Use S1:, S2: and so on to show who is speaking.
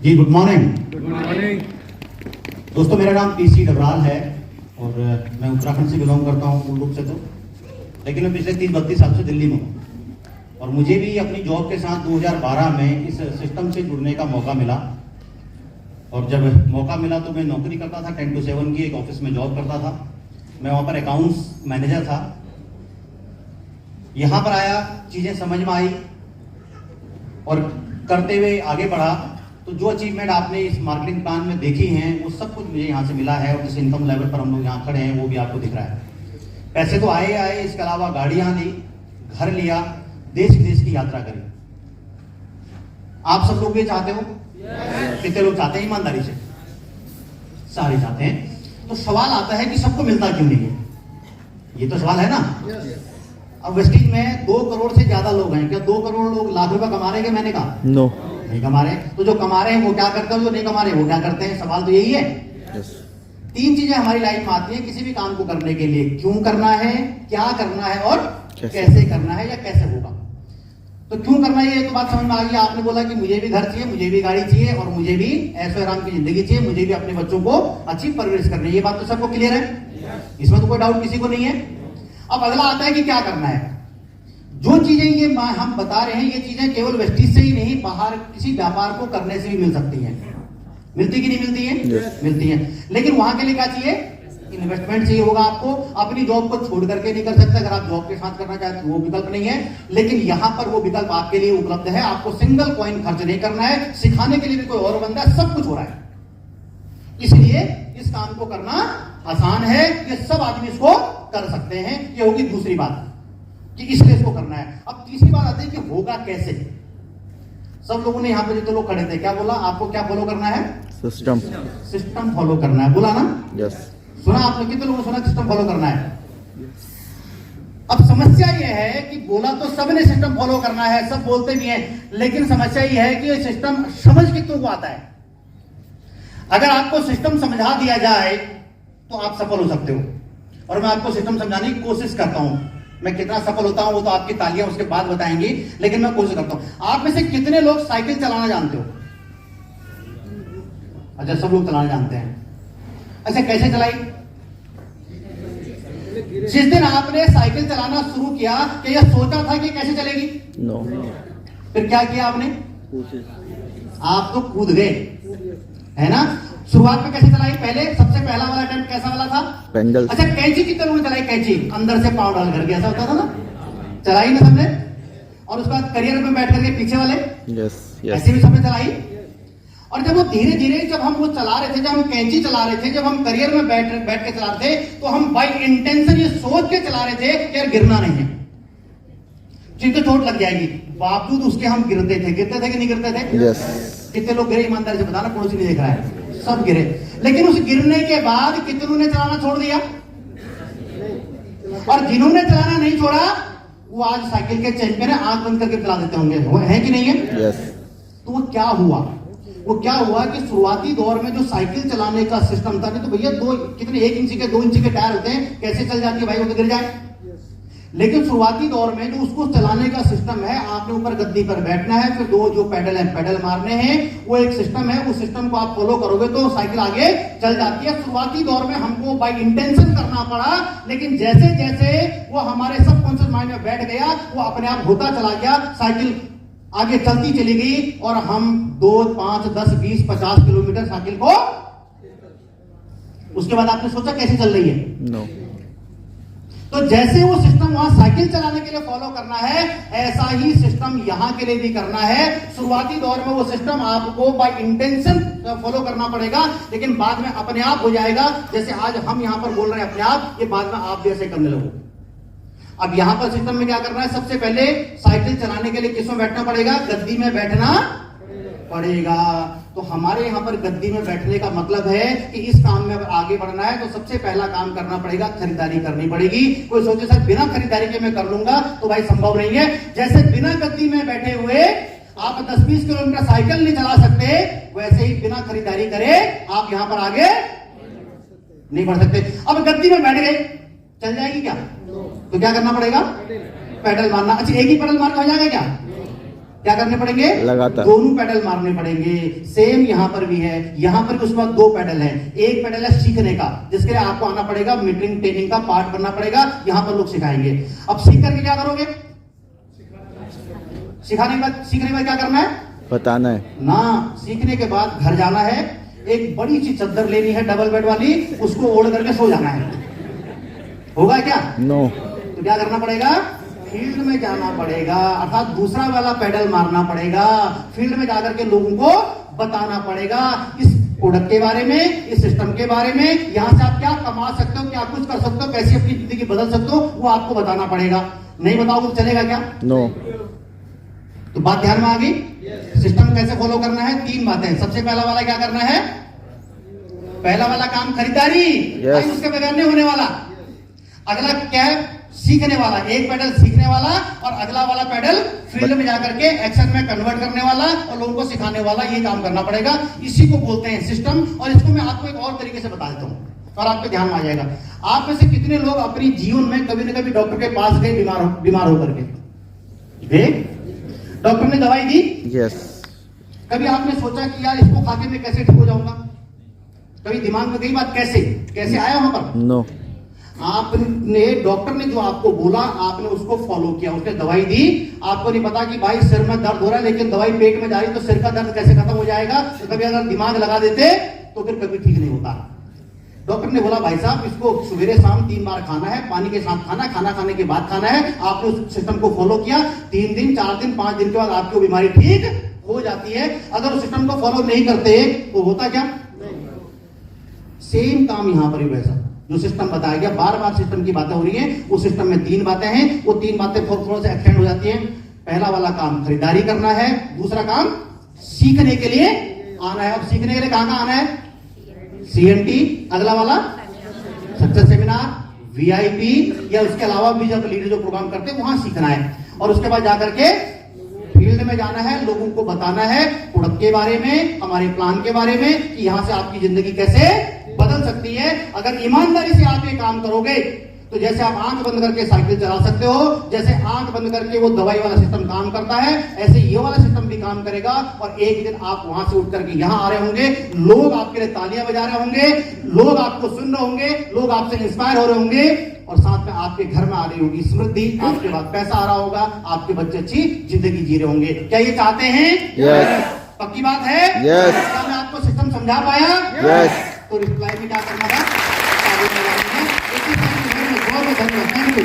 S1: जी good morning.
S2: Good morning.
S1: दोस्तों मेरा नाम पीसी डबराल है और मैं उत्तराखंड से बिलोंग करता हूँ मूल रूप से तो, लेकिन मैं पिछले 30-32 साल से दिल्ली में हूँ और मुझे भी अपनी जॉब के साथ 2012 में इस सिस्टम से जुड़ने का मौका मिला। और जब मौका मिला तो मैं नौकरी करता था 10 to 7 की एक ऑफिस में जॉब करता था। मैं वहाँ पर अकाउंट्स मैनेजर था। यहाँ पर आया, चीज़ें समझ में आई और करते हुए आगे बढ़ा तो जो अचीवमेंट आपने इस मार्केटिंग प्लान में देखी हैं वो सब कुछ मुझे यहाँ से मिला है। और जिस इनकम लेवल पर हम लोग यहाँ खड़े हैं वो भी आपको दिख रहा है। पैसे तो आए, इसके अलावा गाड़ियाँ ली, घर लिया, देश विदेश की यात्रा करी। आप सब लोग भी चाहते हो? कितने लोग चाहते हैं? ईमानदारी से सारे चाहते हैं। तो सवाल आता है कि सबको मिलता क्यों नहीं है? ये तो सवाल है ना। अब वेस्टिंज में 2 करोड़ से ज्यादा लोग हैं। क्या 2 करोड़ लोग लाख रुपए कमा रहे हैं? मैंने कहा
S3: नो,
S1: नहीं कमा रहे। तो जो कमा रहे हैं वो क्या करते हैं, जो नहीं कमा रहे वो क्या करते हैं? सवाल तो यही है। तीन चीजें हमारी लाइफ में आती हैं किसी भी काम को करने के लिए। क्यों करना है, क्या करना है और कैसे करना है या कैसे होगा। तो क्यों करना है ये तो बात समझ में आ गई। आपने बोला कि मुझे भी घर चाहिए, मुझे भी गाड़ी चाहिए और मुझे भी ऐशो आराम की जिंदगी चाहिए, मुझे भी अपने बच्चों को अच्छी परवरिश करनी है। ये बात तो सबको क्लियर है, इसमें तो कोई डाउट किसी को नहीं है। अब अगला आता है कि क्या करना है। जो चीजें ये हम बता रहे हैं ये चीजें केवल वेस्टिज से ही नहीं, बाहर किसी व्यापार को करने से भी मिल सकती हैं। मिलती कि नहीं मिलती है? मिलती है। लेकिन वहां के लिए क्या चाहिए? इन्वेस्टमेंट चाहिए होगा आपको। अपनी जॉब को छोड़ करके नहीं कर सकते। अगर आप जॉब के साथ करना चाहते हैं वो विकल्प नहीं है, लेकिन यहां पर वो विकल्प आपके लिए उपलब्ध है। आपको सिंगल कॉइन खर्च नहीं करना है, सिखाने के लिए भी कोई और बंदा है, सब कुछ हो रहा है। इसलिए इस काम को करना आसान है, ये सब आदमी इसको कर सकते हैं। ये होगी दूसरी बात कि इसलिए इसको करना है। अब तीसरी बात आती है कि होगा कैसे। सब लोगों ने यहां पे जितने लोग खड़े थे क्या बोला? आपको क्या फॉलो करना है? सिस्टम फॉलो करना है। बोला ना?
S3: यस।
S1: सुना आपने? कितने लोगों ने सुना सिस्टम फॉलो करना है? अब समस्या यह है कि बोला तो सबने सिस्टम फॉलो करना है, सब बोलते भी हैं, लेकिन समस्या यह है कि सिस्टम समझ कितनों को आता है। अगर आपको सिस्टम समझा दिया जाए तो आप सफल हो सकते हो। और मैं आपको सिस्टम समझाने की कोशिश करता हूं। मैं कितना सफल होता हूं वो तो आपकी तालियां उसके बाद बताएंगी, लेकिन मैं कोशिश करता हूं। आप में से कितने लोग साइकिल चलाना जानते हो? अच्छा, सब लोग चलाना जानते हैं। अच्छा, कैसे चलाई? जिस दिन आपने साइकिल चलाना शुरू किया क्या यह सोचा था कि कैसे चलेगी?
S3: नो।
S1: फिर क्या किया आपने? आप तो कूद गए, है ना। शुरुआत में कैसे चलाई? पहले सबसे पहला वाला अटेम्प्ट कैसा वाला था?
S3: पेंडल।
S1: अच्छा, कैंची कितने लोगों ने चलाई? कैंची अंदर से पाँव डाल करके, ऐसा होता था ना, चलाई ना सबने। और उसके बाद करियर में बैठ करके पीछे वाले,
S3: यस
S1: ऐसे भी सबने चलाई। और जब वो धीरे धीरे जब हम वो चला रहे थे, जब हम कैंची चला रहे थे, जब हम करियर में बैठ के चला रहे थे, तो हम बाई इंटेंशन ये सोच के चला रहे थे कि यार गिरना नहीं है, जिनको चोट लग जाएगी। बावजूद उसके हम गिरते थे कि नहीं गिरते थे?
S3: यस।
S1: कितने लोग गिरे? ईमानदारी से बताना, पड़ोसी नहीं देख रहा है। सब गिरे। लेकिन उस गिरने के बाद कितनों ने चलाना छोड़ दिया? और जिन्होंने चलाना नहीं छोड़ा वो आज साइकिल के चैंपियन है, आंख बंद करके चला देते होंगे, है कि नहीं है?
S3: यस।
S1: तो वो क्या हुआ? वो क्या हुआ कि शुरुआती दौर में जो साइकिल चलाने का सिस्टम था, नहीं तो भैया 1 इंची के 2 इंची के टायर होते हैं, कैसे चल जाती है भाई, वो तो गिर जाए। लेकिन शुरुआती दौर में जो उसको चलाने का सिस्टम है, आपने ऊपर गद्दी पर बैठना है, फिर 2 जो पैडल है पैडल मारने हैं, वो एक सिस्टम है। उस सिस्टम को आप फॉलो करोगे तो साइकिल आगे चल जाती है। शुरुआती दौर में हमको बाय इंटेंशन करना पड़ा, लेकिन जैसे जैसे वो हमारे सबकॉन्शियस माइंड में बैठ गया, वो अपने आप होता चला गया, साइकिल आगे चलती चली गई और हम 2, 5, 10, 20, 50 किलोमीटर साइकिल को। उसके बाद आपने सोचा कैसे चल रही है?
S3: नो।
S1: तो जैसे वो सिस्टम वहां साइकिल चलाने के लिए फॉलो करना है, ऐसा ही सिस्टम यहां के लिए भी करना है। शुरुआती दौर में वो सिस्टम आपको बाय इंटेंशन फॉलो करना पड़ेगा, लेकिन बाद में अपने आप हो जाएगा। जैसे आज हम यहां पर बोल रहे हैं अपने आप, ये बाद में आप भी ऐसे करने लगो। अब यहां पर सिस्टम में क्या करना है? सबसे पहले साइकिल चलाने के लिए किसमें बैठना पड़ेगा? गद्दी में बैठना पड़ेगा। तो हमारे यहां पर गद्दी में बैठने का मतलब है कि इस काम में अगर आगे बढ़ना है तो सबसे पहला काम करना पड़ेगा, खरीदारी करनी पड़ेगी। कोई सोचे सर बिना खरीदारी के मैं कर लूंगा, तो भाई संभव नहीं है। जैसे बिना गद्दी में बैठे हुए आप 10-20 किलोमीटर साइकिल नहीं चला सकते, वैसे ही बिना खरीदारी करे आप यहां पर आगे नहीं बढ़ सकते। अब गद्दी में बैठ गए, चल जाएगी क्या? तो क्या करना पड़ेगा? पैडल मारना। अच्छा, एक ही पैडल मार के हो जाएगा क्या? क्या करने पड़ेंगे?
S2: लगातार
S1: दोनों पेडल मारने पड़ेंगे। सेम यहां पर भी है, यहां पर भी उसके बाद दो पेडल है। एक पेडल है सीखने का, जिसके लिए आपको आना पड़ेगा, मीटिंग ट्रेनिंग का पार्ट बनना पड़ेगा, यहां पर लोग सिखाएंगे। अब सीख करके क्या करोगे? सीखने के बाद क्या करना है?
S2: बताना है
S1: ना। सीखने के बाद घर जाना है, एक बड़ी सी चादर लेनी है डबल बेड वाली, उसको ओढ़ करके सो जाना है। होगा क्या?
S2: नो।
S1: तो क्या करना पड़ेगा? फील्ड में जाना पड़ेगा, अर्थात दूसरा वाला पेडल मारना पड़ेगा। फील्ड में जाकर के लोगों को बताना पड़ेगा इस प्रोडक्ट के बारे में, इस सिस्टम के बारे में, यहां से आप क्या कमा सकते हो, क्या कुछ कर सकते हो, कैसे अपनी जिंदगी बदल सकते हो, वो आपको बताना पड़ेगा। नहीं बताओगे तो चलेगा क्या?
S2: नो।
S1: तो बात ध्यान में आ गई? सिस्टम कैसे फॉलो करना है? 3 बातें। सबसे पहला वाला क्या करना है? पहला वाला काम खरीदारी, भाई उसके बगैर नहीं होने वाला। अगला क्या है? सीखने वाला। एक पेडल सीखने वाला और अगला वाला पेडल फील्ड में जाकर के एक्शन में कन्वर्ट करने वाला और लोगों को सिखाने वाला। ये काम करना पड़ेगा। इसी को बोलते हैं सिस्टम। और इसको मैं आपको एक और तरीके से बता देता हूं और आपके ध्यान में आ जाएगा। आप में से कितने लोग अपनी जीवन में कभी न कभी डॉक्टर के पास गए बीमार होकर के? डॉक्टर ने दवाई दी,
S2: यस।
S1: कभी आपने सोचा कि यार इसको खाके मैं कैसे ठीक हो जाऊंगा? कभी दिमाग में गई बात? कैसे आया वहां पर?
S2: नो।
S1: आपने, डॉक्टर ने जो आपको बोला आपने उसको फॉलो किया, उसने दवाई दी। आपको नहीं पता कि भाई सिर में दर्द हो रहा है, लेकिन दवाई पेट में जा रही तो सिर का दर्द कैसे खत्म हो जाएगा? तो कभी अगर दिमाग लगा देते तो फिर कभी ठीक नहीं होता। डॉक्टर ने बोला भाई साहब इसको सवेरे शाम 3 बार खाना है, पानी के साथ खाना, खाना खाने के बाद खाना है। आपने उस सिस्टम को फॉलो किया, 3 दिन 4 दिन 5 दिन के बाद आपकी बीमारी ठीक हो जाती है। अगर उस सिस्टम को फॉलो नहीं करते तो होता क्या? सेम काम यहां पर ही वैसा जो सिस्टम बताया गया, बार सिस्टम की बातें हो रही हैं। उस सिस्टम में 3 बातें हैं, वो 3 बातें थोड़ा सा एक्सटेंड हो जाती हैं। पहला वाला काम खरीदारी करना है, दूसरा काम सीखने के लिए आना है। अब सीखने के लिए कहां आना है? CNT। अगला वाला सक्सेस सेमिनार, VIP या उसके अलावा भी जब लीडर जो प्रोग्राम करते हैं वहां सीखना है। और उसके बाद जाकर के फील्ड में जाना है, लोगों को बताना है प्रोडक्ट के बारे में, हमारे प्लान के बारे में कि यहां से आपकी जिंदगी कैसे बदल सकती है। अगर ईमानदारी से आप ये काम करोगे तो जैसे आप आंख बंद करके साइकिल चला सकते हो, जैसे आंख बंद करके वो दवाई वाला सिस्टम काम करता है, ऐसे ये वाला सिस्टम भी काम करेगा। और एक दिन आप वहां से उठ करके यहां आ रहे होंगे, लोग आपके लिए तालियां बजा रहे होंगे, लोग आपको सुन रहे होंगे, लोग आपसे इंस्पायर हो रहे होंगे और साथ में आपके घर में आ रही होगी समृद्धि, आपके पास पैसा आ रहा होगा, आपके बच्चे अच्छी जिंदगी जी रहे होंगे। क्या ये चाहते हैं?
S2: यस।
S1: पक्की बात है?
S2: यस।
S1: क्या मैं आपको सिस्टम समझा पाया?
S2: यस।
S1: तो रिप्लाई में क्या करना था? Thank you.